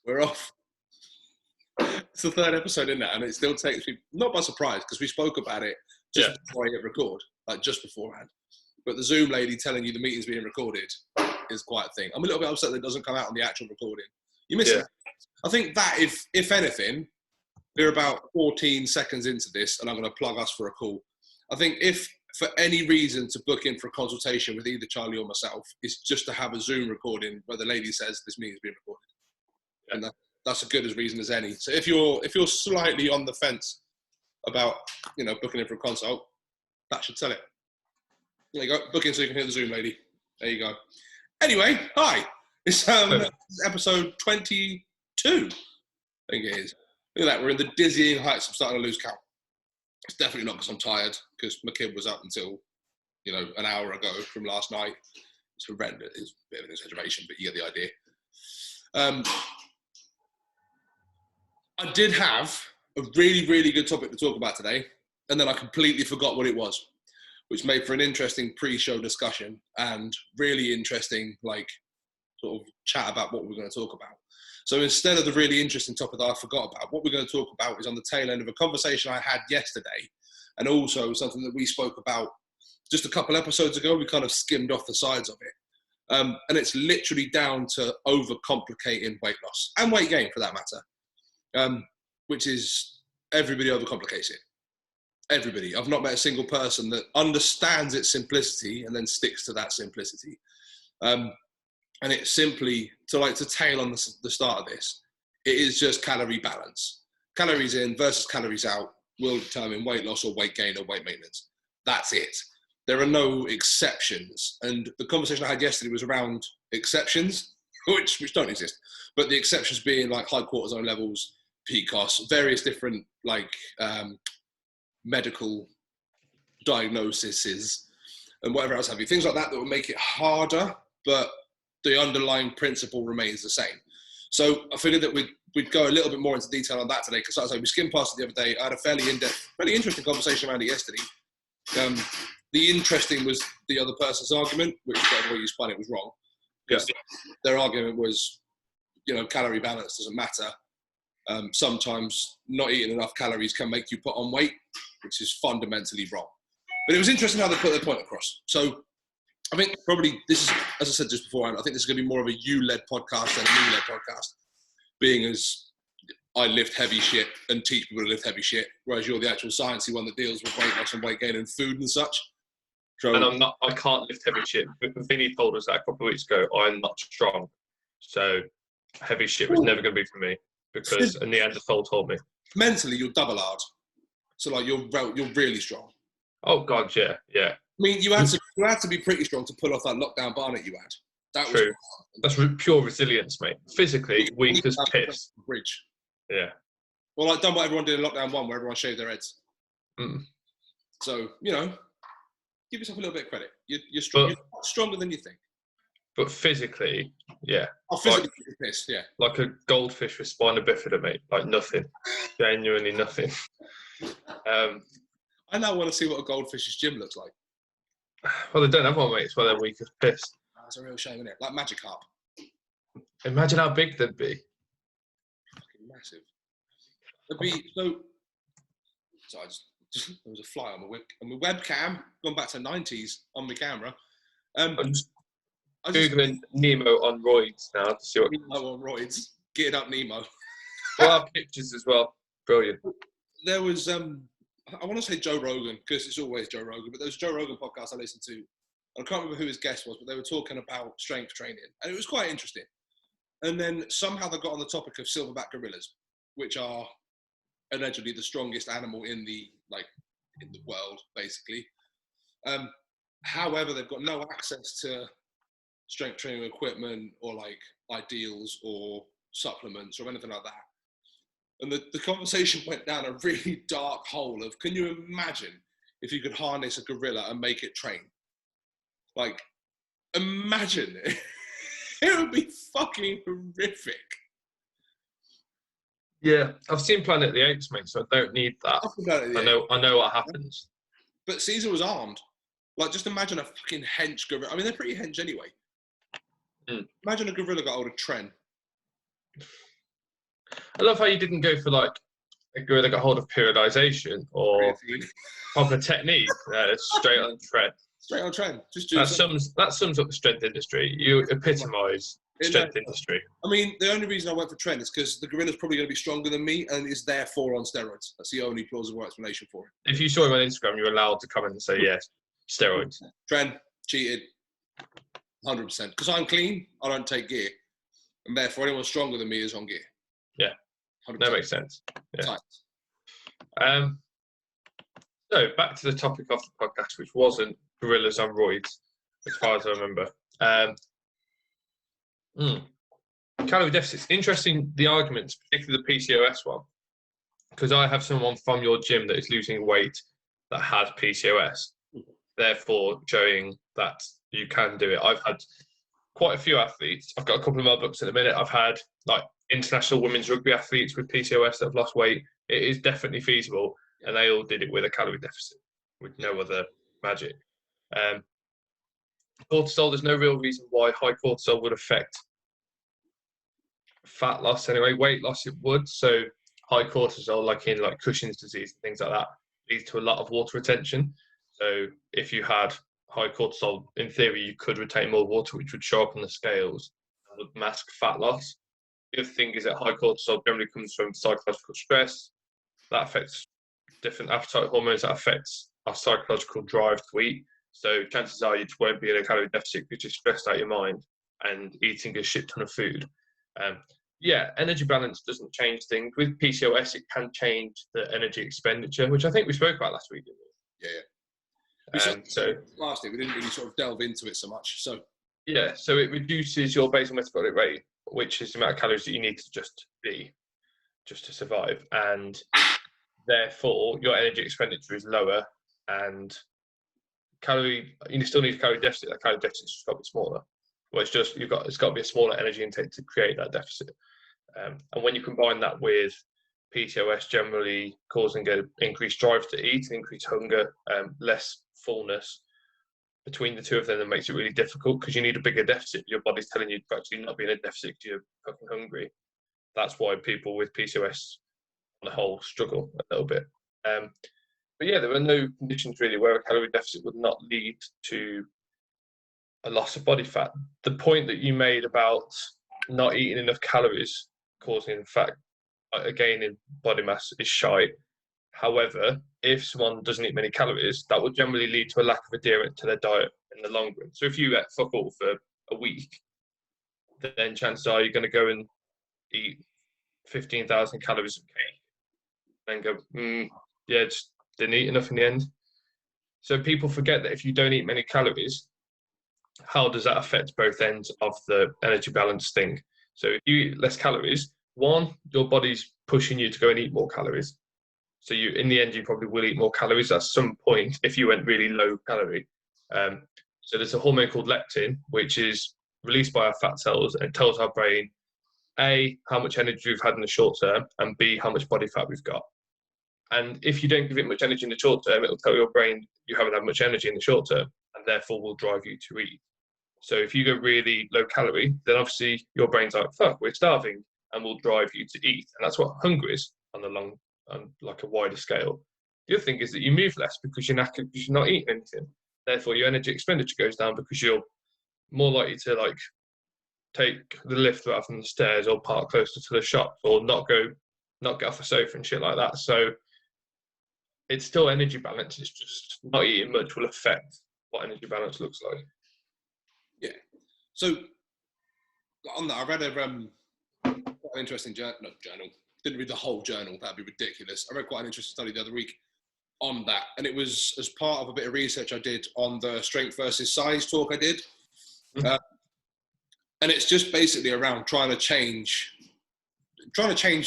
We're off. It's the third episode in that, and it still takes me not by surprise because we spoke about it just before I hit record, like just beforehand. But the Zoom lady telling you the meeting's being recorded is quite a thing. I'm a little bit upset that it doesn't come out on the actual recording. You miss it. I think that if anything, we're about 14 seconds into this, and I'm going to plug us for a call. I think if for any reason to book in for a consultation with either Charlie or myself, it's just to have a Zoom recording where the lady says this meeting's being recorded, and that's as good as reason as any. So if you're slightly on the fence about booking in for a consult, that should sell it. There you go, book in so you can hear the Zoom lady. There you go. Anyway, hi. It's episode 22, I think it is. Look at that, we're in the dizzying heights. I'm starting to lose count. It's definitely not because I'm tired, because my kid was up until, an hour ago from last night. It's horrendous. It's a bit of an exaggeration, but you get the idea. I did have a really, really good topic to talk about today, and then I completely forgot what it was, which made for an interesting pre-show discussion and really interesting, sort of chat about what we're going to talk about. So instead of the really interesting topic that I forgot about, what we're going to talk about is on the tail end of a conversation I had yesterday, and also something that we spoke about just a couple episodes ago. We kind of skimmed off the sides of it. And it's literally down to overcomplicating weight loss and weight gain for that matter, which is everybody overcomplicates it. Everybody. I've not met a single person that understands its simplicity and then sticks to that simplicity. And it's simply, to tail on the start of this, it is just calorie balance. Calories in versus calories out will determine weight loss or weight gain or weight maintenance. That's it. There are no exceptions. And the conversation I had yesterday was around exceptions, which don't exist. But the exceptions being like high cortisol levels, PCOS, various different medical diagnoses and whatever else have you. Things like that will make it harder, but the underlying principle remains the same. So I figured that we'd go a little bit more into detail on that today, because as I say, we skimmed past it the other day. I had a fairly in-depth, fairly interesting conversation around it yesterday. The interesting was the other person's argument, which whatever way you spun it was wrong. Because their argument was, calorie balance doesn't matter. Sometimes not eating enough calories can make you put on weight, which is fundamentally wrong. But it was interesting how they put their point across. So I think probably this is, as I said just beforehand, I think this is going to be more of a you-led podcast than a me-led podcast, being as I lift heavy shit and teach people to lift heavy shit, whereas you're the actual sciencey one that deals with weight loss and weight gain and food and such. So, and I can't lift heavy shit. Vinny told us that a couple of weeks ago, I'm not strong. So heavy shit was never going to be for me, because a Neanderthal told me. Mentally, you're double hard. So you're really strong. Oh God, yeah. I mean, you had to be pretty strong to pull off that lockdown barnet you had. That True. That's pure resilience, mate. Physically weak as piss. Bridge. Yeah. Well, I've done what everyone did in lockdown 1, where everyone shaved their heads. So give yourself a little bit of credit. You're strong. You're stronger than you think. But physically, yeah. Oh, physically pissed, yeah. Like a goldfish with spina bifida, mate. Like nothing. Genuinely nothing. I now want to see what a goldfish's gym looks like. Well, they don't have one, mate. It's why they're weak as piss. That's a real shame, isn't it? Like Magikarp. Imagine how big they'd be. Fucking massive. They'd be so. Sorry, there was a fly on my webcam. Gone back to 90s on my camera. I'm just googling Nemo on roids now to see what. Nemo on roids. Get it up, Nemo. Well, our pictures as well. Brilliant. There was I want to say Joe Rogan, because it's always Joe Rogan, but there was a Joe Rogan podcast I listened to. I can't remember who his guest was, but they were talking about strength training, and it was quite interesting. And then somehow they got on the topic of silverback gorillas, which are allegedly the strongest animal in the world, basically. However, they've got no access to strength training equipment or ideals or supplements or anything like that. And the conversation went down a really dark hole of, can you imagine if you could harness a gorilla and make it train? Imagine it. It would be fucking horrific. Yeah, I've seen Planet of the Apes, mate, so I don't need that. I know what happens. But Caesar was armed. Just imagine a fucking hench gorilla. I mean, they're pretty hench anyway. Imagine a gorilla got hold of Tren. I love how you didn't go for like a gorilla got hold of periodization or proper technique. Straight on trend. Straight on trend. Just That sums up the strength industry. You epitomise strength industry. I mean, the only reason I went for trend is because the gorilla's probably going to be stronger than me and is therefore on steroids. That's the only plausible explanation for it. If you saw him on Instagram, you're allowed to come in and say, yes, steroids. Trend, cheated, 100%. Because I'm clean, I don't take gear. And therefore, anyone stronger than me is on gear. Yeah, 100%. That makes sense. Yeah. So back to the topic of the podcast, which wasn't gorillas on roids, as far as I remember. Calorie deficits. Interesting, the arguments, particularly the PCOS one, because I have someone from your gym that is losing weight that had PCOS, therefore showing that you can do it. I've had quite a few athletes. I've got a couple of my books at the minute. I've had like international women's rugby athletes with PCOS that have lost weight. It is definitely feasible, and they all did it with a calorie deficit, with no other magic. Cortisol, there's no real reason why high cortisol would affect fat loss anyway. Weight loss, it would. So high cortisol, like in like Cushing's disease and things like that, leads to a lot of water retention. So if you had high cortisol, in theory, you could retain more water, which would show up on the scales and would mask fat loss. The other thing is that high cortisol generally comes from psychological stress. That affects different appetite hormones. That affects our psychological drive to eat. So chances are you just won't be in a calorie deficit because you're stressed out your mind and eating a shit ton of food. Energy balance doesn't change things. With PCOS, it can change the energy expenditure, which I think we spoke about last week, didn't we? Yeah. Last week we didn't really sort of delve into it so much. So it reduces your basal metabolic rate, which is the amount of calories that you need to just to survive, and therefore your energy expenditure is lower. And you still need a calorie deficit. That calorie deficit's just got to be smaller. Well, it's got to be a smaller energy intake to create that deficit. And when you combine that with PCOS generally causing an increased drive to eat, increased hunger, less fullness, between the two of them, that makes it really difficult because you need a bigger deficit. Your body's telling you to actually not be in a deficit because you're fucking hungry. That's why people with PCOS on the whole struggle a little bit. But yeah, there are no conditions really where a calorie deficit would not lead to a loss of body fat. The point that you made about not eating enough calories causing, in fact, a gain in body mass is shite. However, if someone doesn't eat many calories, that will generally lead to a lack of adherence to their diet in the long run. So if you ate fuck all for a week, then chances are you're going to go and eat 15,000 calories of cake and go, just didn't eat enough in the end. So people forget that if you don't eat many calories, how does that affect both ends of the energy balance thing? So if you eat less calories, one, your body's pushing you to go and eat more calories. So in the end, you probably will eat more calories at some point if you went really low calorie. So there's a hormone called leptin, which is released by our fat cells, and it tells our brain, A, how much energy we've had in the short term, and B, how much body fat we've got. And if you don't give it much energy in the short term, it'll tell your brain you haven't had much energy in the short term, and therefore will drive you to eat. So if you go really low calorie, then obviously your brain's like, fuck, we're starving, and will drive you to eat. And that's what hunger is on like a wider scale. The other thing is that you move less because you're not eating anything. Therefore, your energy expenditure goes down because you're more likely to like take the lift rather than the stairs, or park closer to the shop, or not get off a sofa and shit like that. So it's still energy balance. It's just not eating much will affect what energy balance looks like. Yeah. So on that, I read quite an interesting journal. Didn't read the whole journal. That'd be ridiculous. I read quite an interesting study the other week on that, and it was as part of a bit of research I did on the strength versus size talk I did. Mm-hmm. And it's just basically around trying to change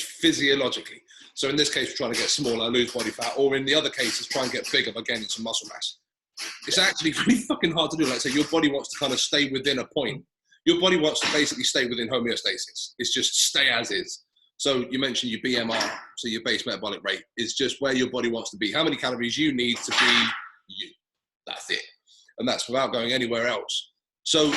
physiologically. So in this case, we're trying to get smaller, lose body fat, or in the other cases, try and get bigger by gaining some muscle mass. It's actually really fucking hard to do. Like I say, your body wants to kind of stay within a point. Your body wants to basically stay within homeostasis. It's just stay as is. So you mentioned your BMR, so your base metabolic rate is just where your body wants to be. How many calories you need to be you. That's it. And that's without going anywhere else. So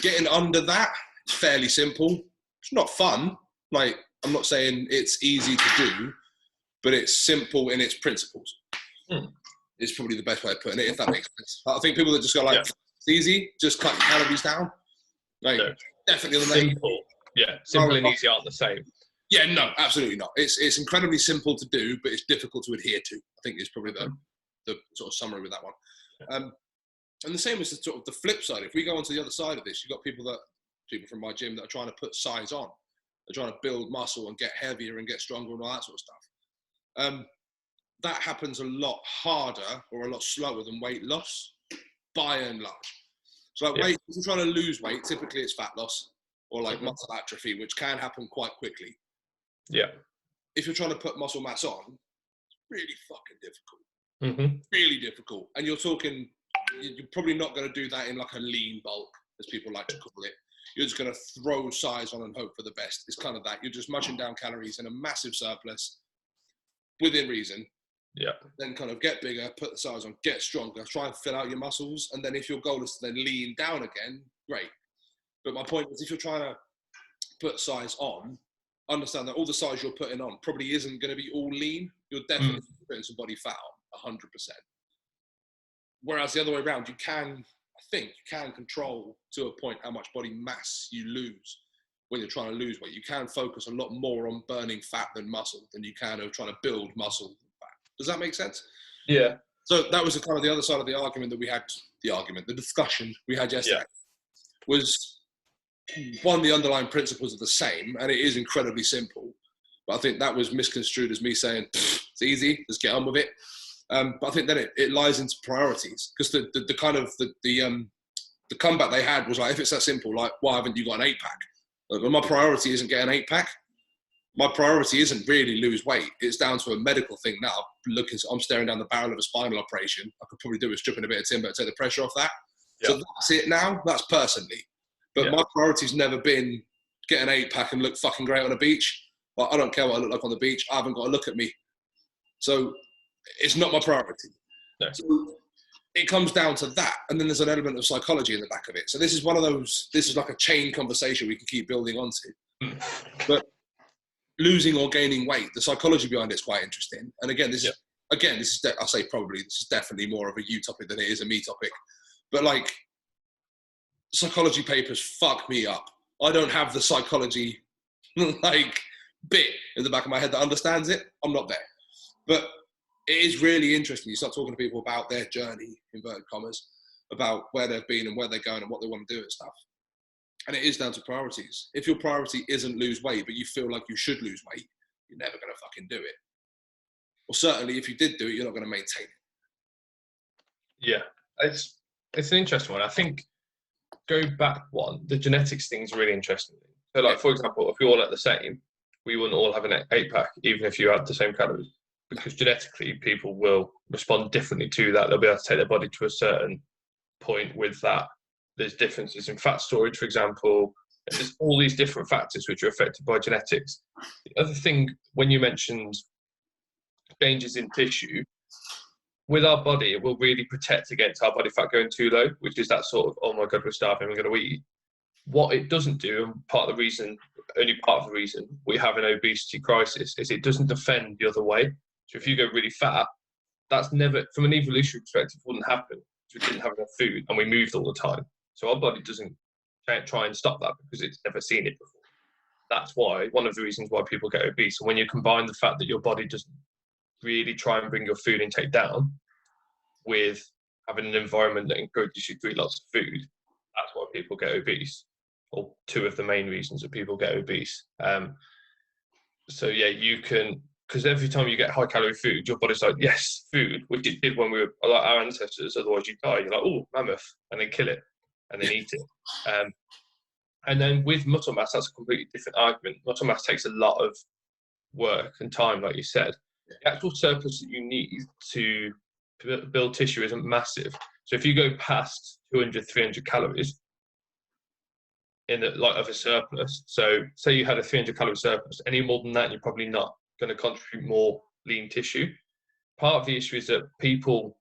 getting under that is fairly simple. It's not fun. Like, I'm not saying it's easy to do, but it's simple in its principles. Is probably the best way of putting it, if that makes sense. I think people that just go like, it's easy, just cut your calories down. Like, definitely simple. Simple and easy aren't the same. Yeah, no, absolutely not. It's incredibly simple to do, but it's difficult to adhere to. I think is probably the sort of summary with that one. And the same as the sort of the flip side. If we go onto the other side of this, you've got people from my gym that are trying to put size on. They're trying to build muscle and get heavier and get stronger and all that sort of stuff. That happens a lot harder or a lot slower than weight loss, by and large. So like weight, if you're trying to lose weight, typically it's fat loss or like muscle atrophy, which can happen quite quickly. Yeah. If you're trying to put muscle mass on, it's really fucking difficult. Really difficult. And you're probably not going to do that in like a lean bulk, as people like to call it. You're just going to throw size on and hope for the best. It's kind of that. You're just mushing down calories in a massive surplus within reason. Yeah. Then kind of get bigger, put the size on, get stronger, try and fill out your muscles. And then if your goal is to then lean down again, great. But my point is, if you're trying to put size on, understand that all the size you're putting on probably isn't going to be all lean. You're definitely putting some body fat on, 100%. Whereas the other way around, you can control to a point how much body mass you lose when you're trying to lose weight. You can focus a lot more on burning fat than muscle than you can of trying to build muscle than fat. Does that make sense? Yeah. So that was kind of the other side of the argument that we had, the discussion we had yesterday was, one, the underlying principles are the same and it is incredibly simple. But I think that was misconstrued as me saying, it's easy, let's get on with it. But I think then it lies into priorities, because the kind of the comeback they had was like, if it's that simple, like, why haven't you got an 8-pack? Well, my priority isn't get an 8-pack. My priority isn't really lose weight. It's down to a medical thing now. I'm staring down the barrel of a spinal operation. I could probably do with stripping a bit of timber to take the pressure off that. So that's it now. That's personally. But my priority's never been get an 8-pack and look fucking great on a beach. Like, I don't care what I look like on the beach. I haven't got to look at me. So it's not my priority. No. So it comes down to that. And then there's an element of psychology in the back of it. So this is one of those, this is like a chain conversation we can keep building onto. But losing or gaining weight, the psychology behind it is quite interesting. And again, this is definitely more of a you topic than it is a me topic. But like, psychology papers fuck me up. I don't have the psychology like bit in the back of my head that understands it. I'm not there. But it is really interesting. You start talking to people about their journey, inverted commas, about where they've been and where they're going and what they want to do and stuff. And it is down to priorities. If your priority isn't lose weight, but you feel like you should lose weight, you're never going to fucking do it. Or certainly if you did do it, you're not going to maintain it. Yeah, it's an interesting one. I think go back one, the genetics thing is really interesting. So like, for example, if we all ate the same, we wouldn't all have an 8-pack, even if you had the same calories. Because genetically, people will respond differently to that. They'll be able to take their body to a certain point with that. There's differences in fat storage, for example. There's all these different factors which are affected by genetics. The other thing, when you mentioned changes in tissue, with our body, it will really protect against our body fat going too low, which is that sort of, oh my God, we're starving, we're going to eat. What it doesn't do, and only part of the reason we have an obesity crisis, is it doesn't defend the other way. So if you go really fat, that's never, from an evolutionary perspective, wouldn't happen because we didn't have enough food and we moved all the time. So our body doesn't try and stop that because it's never seen it before. That's why, one of the reasons why people get obese. And when you combine the fact that your body doesn't really try and bring your food intake down with having an environment that encourages you to eat lots of food, that's why people get obese, or two of the main reasons that people get obese. So yeah, you can, because every time you get high calorie food, your body's like, yes, food, which it did when we were like our ancestors, otherwise you die. You're like, oh, mammoth, and then kill it, and then eat it. And then with muscle mass, that's a completely different argument. Muscle mass takes a lot of work and time, like you said. The actual surplus that you need to build tissue isn't massive. So if you go past 200, 300 calories of a surplus, so say you had a 300 calorie surplus, any more than that, you're probably not going to contribute more lean tissue. Part of the issue is that people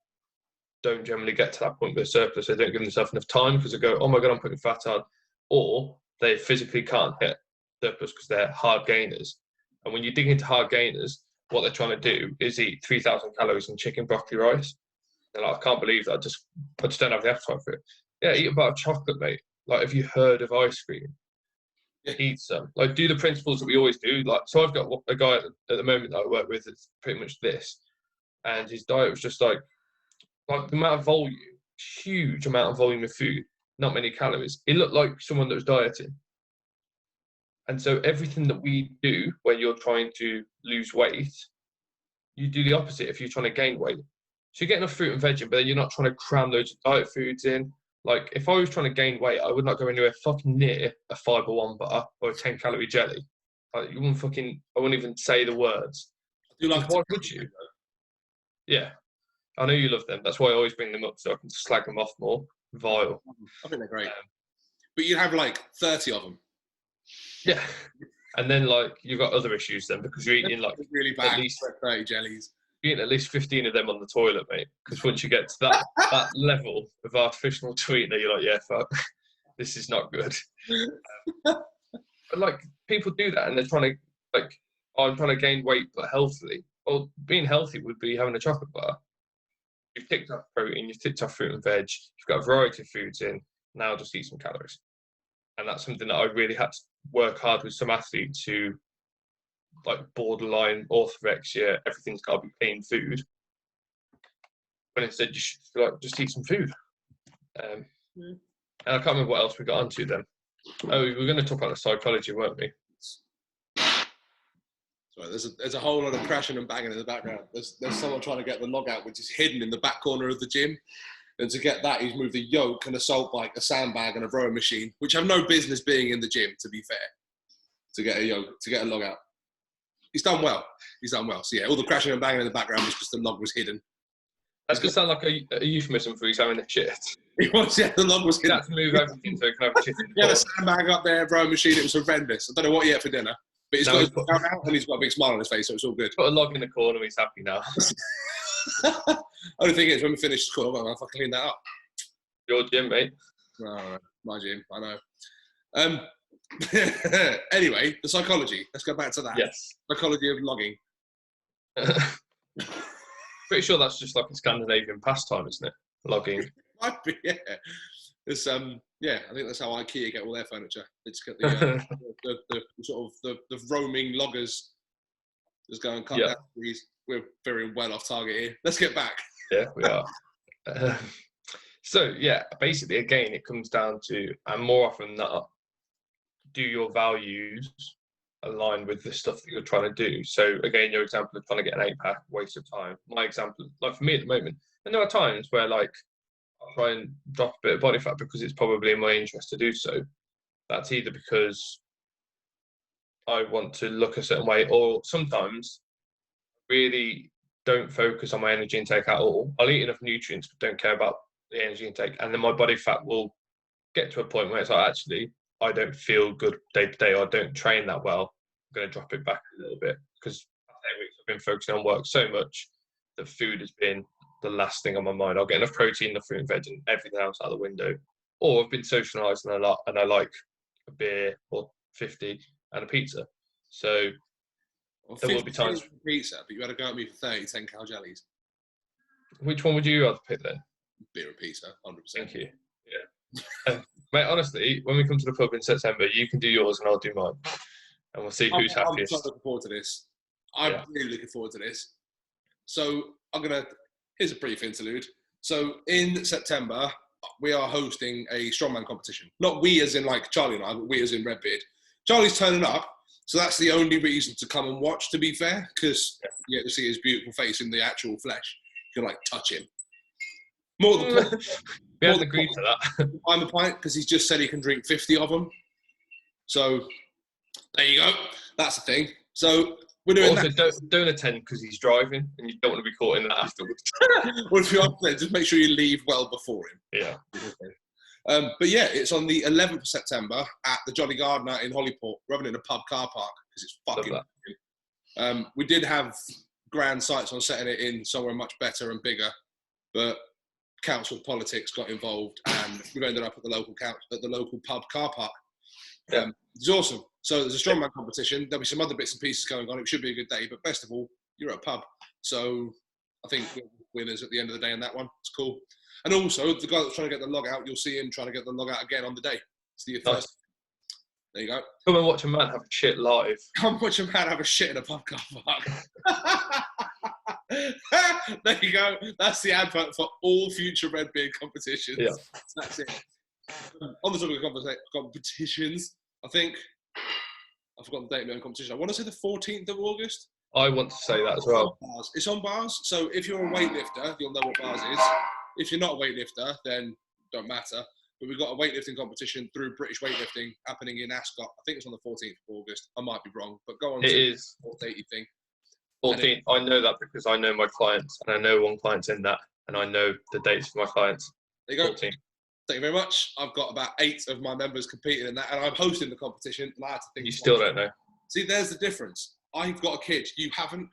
don't generally get to that point with a surplus. They don't give themselves enough time because they go, oh my God, I'm putting fat on. Or they physically can't hit surplus because they're hard gainers. And when you dig into hard gainers, what they're trying to do is eat 3,000 calories in chicken, broccoli, rice. And like, I can't believe that. I just don't have the appetite for it. Yeah, eat a bar of chocolate, mate. Like, have you heard of ice cream? Eat some. Like, do the principles that we always do. Like, so I've got a guy at the moment that I work with that's pretty much this, and his diet was just like the amount of volume, huge amount of volume of food, not many calories. It looked like someone that was dieting. And so everything that we do when you're trying to lose weight, you do the opposite if you're trying to gain weight. So you're getting enough fruit and veg in, but then you're not trying to cram loads of diet foods in. Like, if I was trying to gain weight, I would not go anywhere fucking near a fibre one bar or a 10-calorie jelly. Like, I wouldn't even say the words. Why would you? Yeah. I know you love them. That's why I always bring them up, so I can slag them off more. Vile. I think they're great. But you have like 30 of them. Yeah. And then, like, you've got other issues then, because you're eating like really bad, at least 30 jellies. You're eating at least 15 of them on the toilet, mate. Because once you get to that level of artificial sweetener, you're like, yeah, fuck, this is not good. But like, people do that, and they're trying to like, oh, I'm trying to gain weight but healthily. Well, being healthy would be having a chocolate bar. You've ticked off protein, you've ticked off fruit and veg, you've got a variety of foods in. Now just eat some calories. And that's something that I really had to work hard with some athletes who, like, borderline orthorexia, everything's got to be clean food. But instead, you should just eat some food. And I can't remember what else we got onto then. Oh, we were going to talk about the psychology, weren't we? Sorry, there's a whole lot of crashing and banging in the background. There's someone trying to get the log out, which is hidden in the back corner of the gym. And to get that, he's moved a yoke, an assault bike, a sandbag, and a rowing machine, which have no business being in the gym, to be fair, to get a log out. He's done well. So yeah, all the crashing and banging in the background was just the log was hidden. That's going to sound like a euphemism for he's having a shit. It was, yeah, the log was hidden. You had to move everything so he can have a shit. He had a sandbag up there, rowing machine. It was horrendous. I don't know what he ate for dinner, but he's got his log out and he's got a big smile on his face, so it's all good. Put a log in the corner, he's happy now. Only thing is, when we finish the call, I'll fucking clean that up. Your gym, mate. Oh, my gym, I know. Anyway, the psychology. Let's go back to that. Yes. Psychology of logging. Pretty sure that's just like a Scandinavian pastime, isn't it? Logging. Might be, yeah. It's, yeah, I think that's how IKEA get all their furniture. It's got the sort of the roaming loggers just go and cut down trees. We're very well off target here. Let's get back. Yeah, we are. So, yeah, basically, again, it comes down to, and more often than not, do your values align with the stuff that you're trying to do? So, again, your example of trying to get an 8-pack, waste of time. My example, like for me at the moment, and there are times where, like, I'll try and drop a bit of body fat because it's probably in my interest to do so. That's either because I want to look a certain way, or sometimes really don't focus on my energy intake at all. I'll eat enough nutrients, but don't care about the energy intake. And then my body fat will get to a point where it's like, actually, I don't feel good day to day, or I don't train that well. I'm going to drop it back a little bit because I've been focusing on work so much that food has been the last thing on my mind. I'll get enough protein, enough fruit and veg, and everything else out the window. Or I've been socialising a lot, and I like a beer or 50 and a pizza. So there will be times for pizza, but you had to go at me for 30 10-cal jellies. Which one would you rather pick then? Beer and pizza, 100%. Thank you. Yeah. Mate, honestly, when we come to the pub in September, you can do yours and I'll do mine. And we'll see who's happiest. I'm so looking forward to this. I'm really looking forward to this. So here's a brief interlude. So in September, we are hosting a strongman competition. Not we as in like Charlie and I, but we as in Redbeard. Charlie's turning up, so that's the only reason to come and watch, to be fair, because you get to see his beautiful face in the actual flesh. You can like touch him. More the point. We haven't agreed to that. I'm the pint because he's just said he can drink 50 of them. So there you go. That's the thing. So we're doing also, that. Don't attend because he's driving and you don't want to be caught in that afterwards. Well, if you are there, just make sure you leave well before him. Yeah. But yeah, it's on the 11th of September at the Jolly Gardener in Hollyport. We're having it in a pub car park because it's fucking. We did have grand sights on setting it in somewhere much better and bigger, but council politics got involved and we've ended up at the local pub car park. It's awesome. So there's a strongman competition. There'll be some other bits and pieces going on. It should be a good day. But best of all, you're at a pub. So I think we're winners at the end of the day in that one. It's cool. And also, the guy that's trying to get the log out, you'll see him trying to get the log out again on the day. It's the first. Nice. There you go. Come and watch a man have a shit live. Come watch a man have a shit in a pub car park. There you go. That's the advert for all future red beard competitions. Yeah. That's it. On the topic of competitions, I think I forgot the date of the competition. I want to say the 14th of August. I want to say that as well. It's on bars. So if you're a weightlifter, you'll know what bars is. If you're not a weightlifter, then don't matter. But we've got a weightlifting competition through British Weightlifting happening in Ascot. I think it's on the 14th of August. I might be wrong, but go on. It is. What date you think? 14th. I know that because I know my clients, and I know one client's in that, and I know the dates for my clients. There you go. 14th. Thank you very much. I've got about 8 of my members competing in that, and I'm hosting the competition. And I had to think. You still don't know. See, there's the difference. I've got a kid. You haven't.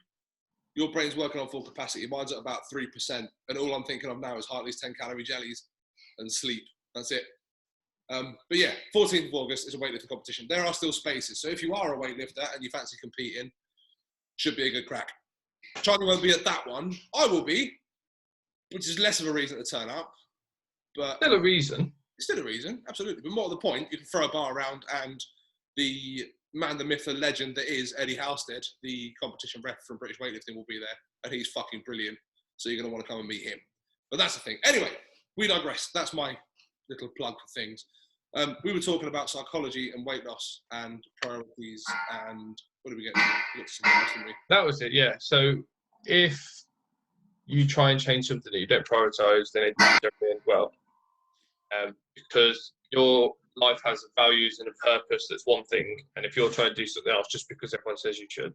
Your brain's working on full capacity. Mine's at about 3%, and all I'm thinking of now is Hartley's 10 calorie jellies and sleep. That's it. But yeah, 14th of August is a weightlifting competition. There are still spaces. So if you are a weightlifter and you fancy competing, should be a good crack. Charlie won't be at that one. I will be, which is less of a reason to turn up. But Still a reason. it's still a reason, absolutely. But more to the point, you can throw a bar around and the man, the myth, the legend that is Eddie Halstead, the competition ref from British Weightlifting, will be there. And he's fucking brilliant. So you're going to want to come and meet him. But that's the thing. Anyway, we digress. That's my little plug for things. We were talking about psychology and weight loss and priorities and what did we get to? We got to something else, didn't we? That was it, yeah. So if you try and change something that you don't prioritise, then it doesn't end well. Because your life has values and a purpose, that's one thing. And if you're trying to do something else just because everyone says you should,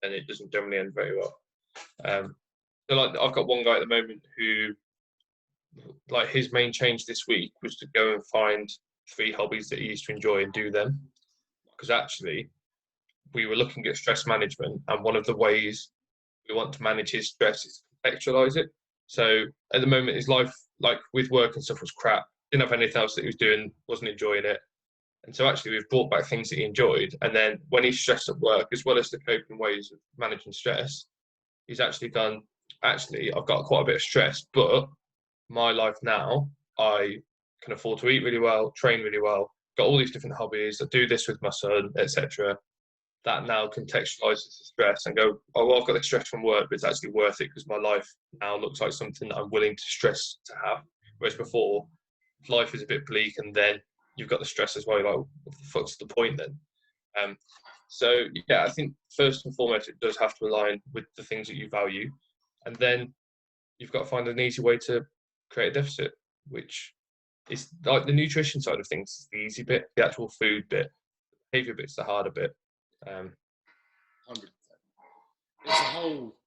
then it doesn't generally end very well. So like I've got one guy at the moment who, like, his main change this week was to go and find 3 hobbies that he used to enjoy and do them. Because actually, we were looking at stress management, and one of the ways we want to manage his stress is to contextualize it. So at the moment, his life, like with work and stuff, was crap. Didn't have anything else that he was doing, wasn't enjoying it. And so actually, we've brought back things that he enjoyed. And then when he's stressed at work, as well as the coping ways of managing stress, he's actually gone, actually, I've got quite a bit of stress, but my life now, I can afford to eat really well, train really well, got all these different hobbies, I do this with my son, etc. That now contextualizes the stress and go, oh, well, I've got the stress from work, but it's actually worth it because my life now looks like something that I'm willing to stress to have. Whereas before, life is a bit bleak and then you've got the stress as well. You're like, what the fuck's the point then? So, yeah, I think first and foremost, it does have to align with the things that you value. And then you've got to find an easy way to create a deficit, which is like the nutrition side of things is the easy bit, the actual food bit, the behavior bit's the harder bit. 100%. It's a whole,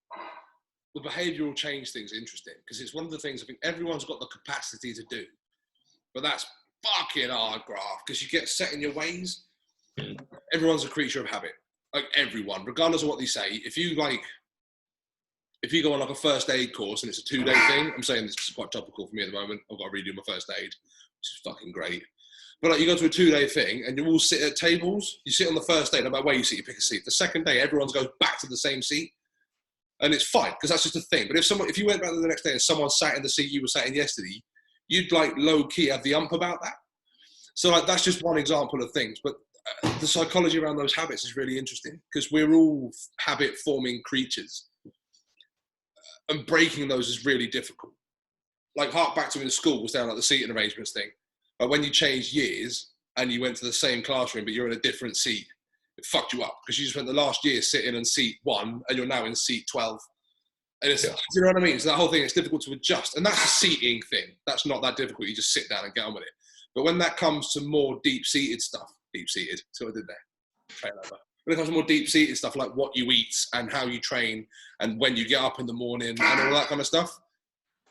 the behavioural change thing's interesting because it's one of the things I think everyone's got the capacity to do, but that's fucking hard graft because you get set in your ways. Everyone's a creature of habit, like everyone, regardless of what they say. If you go on like a first aid course and it's a 2-day thing, I'm saying this is quite topical for me at the moment. I've got to redo my first aid, which is fucking great. But like you go to a 2-day thing and you all sit at tables. You sit on the first day, no matter where you sit, you pick a seat. The second day, everyone goes back to the same seat. And it's fine, because that's just a thing. But if you went back the next day and someone sat in the seat you were sat in yesterday, you'd like low-key have the ump about that. So like that's just one example of things. But the psychology around those habits is really interesting because we're all habit-forming creatures. And breaking those is really difficult. Like hark back to in school was down like the seating arrangements thing. But when you changed years and you went to the same classroom, but you're in a different seat, it fucked you up because you spent the last year sitting in seat 1 and you're now in seat 12. And it's, you know what I mean? So that whole thing, it's difficult to adjust. And that's a seating thing. That's not that difficult. You just sit down and get on with it. But when that comes to more deep-seated stuff, deep-seated, see what I did there? Train over. When it comes to more deep-seated stuff like what you eat and how you train and when you get up in the morning and all that kind of stuff,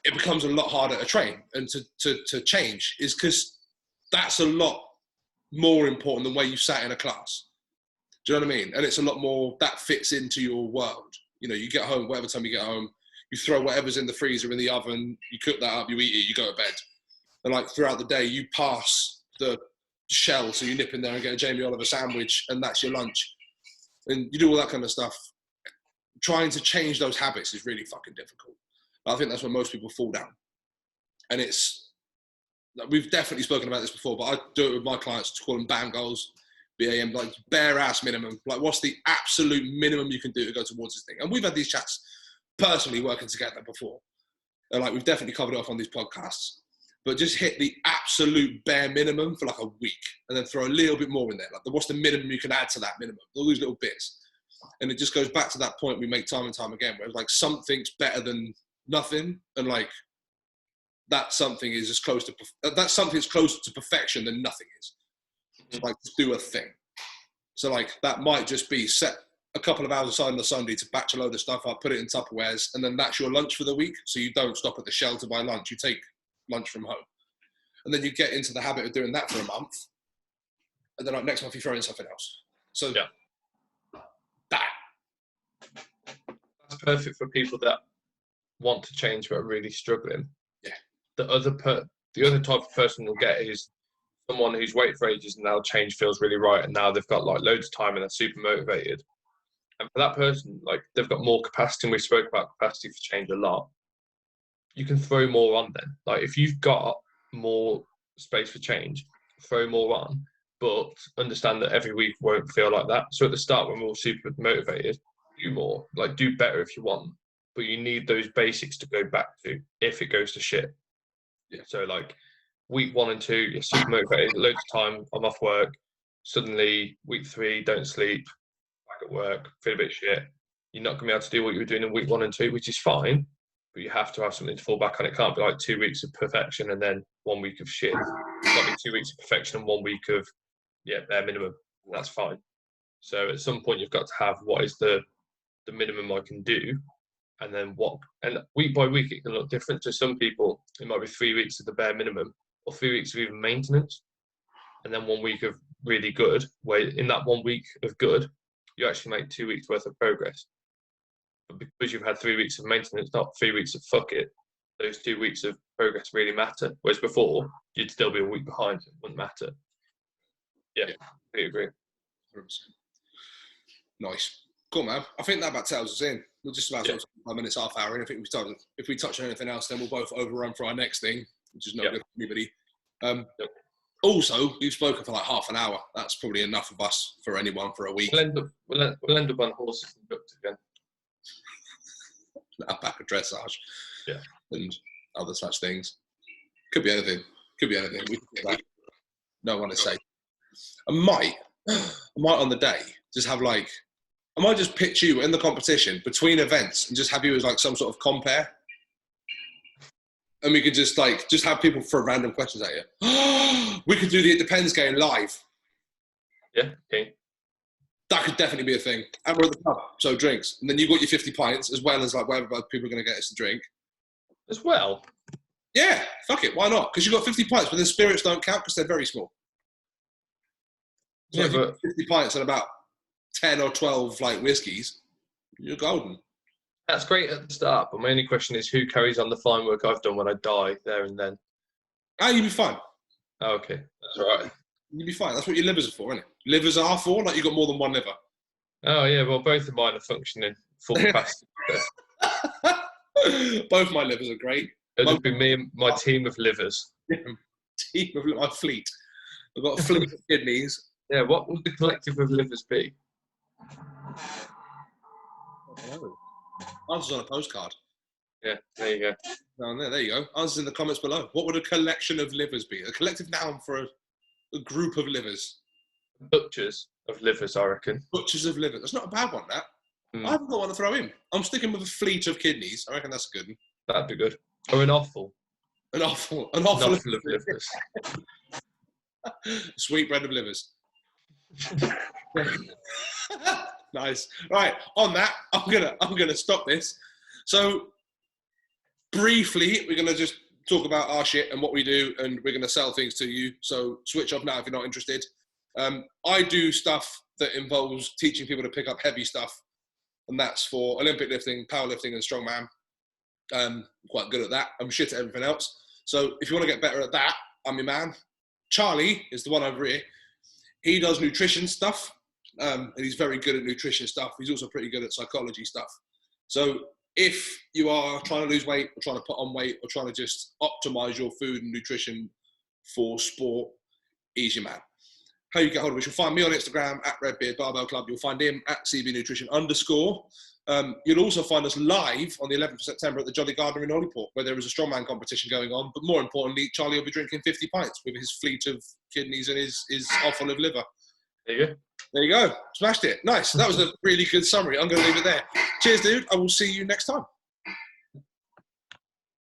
it becomes a lot harder to train and to change is because that's a lot more important than where you sat in a class. Do you know what I mean? And it's a lot more, that fits into your world. You know, you get home, whatever time you get home, you throw whatever's in the freezer in the oven, you cook that up, you eat it, you go to bed. And like throughout the day, you pass the Shell, so you nip in there and get a Jamie Oliver sandwich, and that's your lunch. And you do all that kind of stuff. Trying to change those habits is really fucking difficult. I think that's where most people fall down. And we've definitely spoken about this before, but I do it with my clients to call them BAM goals, BAM, like bare ass minimum. Like, what's the absolute minimum you can do to go towards this thing? And we've had these chats personally working together before. And like, we've definitely covered it off on these podcasts. But just hit the absolute bare minimum for like a week, and then throw a little bit more in there. Like, what's the minimum you can add to that minimum? All these little bits. And it just goes back to that point we make time and time again, where it's like something's better than nothing, and like that something is as close to something's closer to perfection than nothing is. So like, just do a thing. So like, that might just be set a couple of hours aside on a Sunday to batch a load of stuff up, put it in Tupperwares, and then that's your lunch for the week. So you don't stop at the Shell to buy lunch. You take lunch from home, and then you get into the habit of doing that for a month, and then like next month you throw in something else. So yeah, that's perfect for people that want to change but are really struggling. Yeah. The other type of person you'll get is someone who's waited for ages and now change feels really right, and now they've got like loads of time and they're super motivated. And for that person, like, they've got more capacity, and we spoke about capacity for change a lot. You can throw more on then. Like, if you've got more space for change, throw more on, but understand that every week won't feel like that. So at the start, when we're all super motivated, do more, like, do better if you want, but you need those basics to go back to if it goes to shit. Yeah. So like, week 1 and 2, you're super motivated, loads of time, I'm off work. Suddenly, week 3, don't sleep, back at work, feel a bit shit. You're not going to be able to do what you were doing in week 1 and 2, which is fine, but you have to have something to fall back on. It can't be like 2 weeks of perfection and then 1 week of shit. It's got to be 2 weeks of perfection and 1 week of, bare minimum. That's fine. So at some point, you've got to have what is the minimum I can do, and then and week by week, it can look different. To some people, it might be 3 weeks of the bare minimum, or 3 weeks of even maintenance, and then 1 week of really good, where in that 1 week of good, you actually make 2 weeks worth of progress. But because you've had 3 weeks of maintenance, not 3 weeks of fuck it, those 2 weeks of progress really matter. Whereas before, you'd still be a week behind. It wouldn't matter. Yeah, I agree. 100%. Nice. Cool, man. I think that about tells us in. We're just about 5 minutes, half hour, and I think if we touch on anything else, then we'll both overrun for our next thing, which is no good for anybody. Also, you've spoken for like half an hour. That's probably enough of us for anyone for a week. We'll end up on horses and ducks again. Back of dressage. Yeah. And other such things. Could be anything. We can get that. No one is safe. I might on the day just have like, I might just pitch you in the competition between events and just have you as like some sort of compare. And we could just have people throw random questions at you. We could do the It Depends game live. Yeah, okay. That could definitely be a thing. And we're at the pub, so drinks. And then you've got your 50 pints as well as like whatever people are going to get us to drink. As well? Yeah, fuck it. Why not? Because you've got 50 pints, but then spirits don't count because they're very small. So but 50 pints and about 10 or 12 like whiskies, you're golden. That's great at the start, but my only question is who carries on the fine work I've done when I die there and then? You'll be fine. Oh, okay. That's all right. You'll be fine. That's what your livers are for, isn't it? Livers are for, like you've got more than one liver. Oh, yeah. Well, both of mine are functioning full capacity. Both my livers are great. It'll be me and my team of livers. Team of my fleet. I've got a fleet of kidneys. Yeah, what would the collective of livers be? Answers on a postcard. Yeah, there you go. Down there you go. Answers in the comments below. What would a collection of livers be? A collective noun for a group of livers. Butchers of livers, I reckon. Butchers of livers. That's not a bad one, that. I haven't got one to throw in. I'm sticking with a fleet of kidneys. I reckon that's a good one. That'd be good. Or an offal. An offal of livers. Sweetbread of livers. Nice. Right, on that, I'm gonna stop this. So briefly, we're gonna just talk about our shit and what we do, and we're gonna sell things to you. So switch off now if you're not interested. I do stuff that involves teaching people to pick up heavy stuff, and that's for Olympic lifting, powerlifting, and strongman. I'm quite good at that. I'm shit at everything else. So if you want to get better at that, I'm your man. Charlie is the one over here. He does nutrition stuff, and he's very good at nutrition stuff. He's also pretty good at psychology stuff. So if you are trying to lose weight or trying to put on weight or trying to just optimize your food and nutrition for sport, he's your man. How you get hold of us? You'll find me on Instagram at Redbeard Barbell Club. You'll find him at CBNutrition_. You'll also find us live on the 11th of September at the Jolly Gardener in Holyport, where there is a strongman competition going on. But more importantly, Charlie will be drinking 50 pints with his fleet of kidneys and his off-olive liver. There you go. There you go. Smashed it. Nice. That was a really good summary. I'm going to leave it there. Cheers, dude. I will see you next time.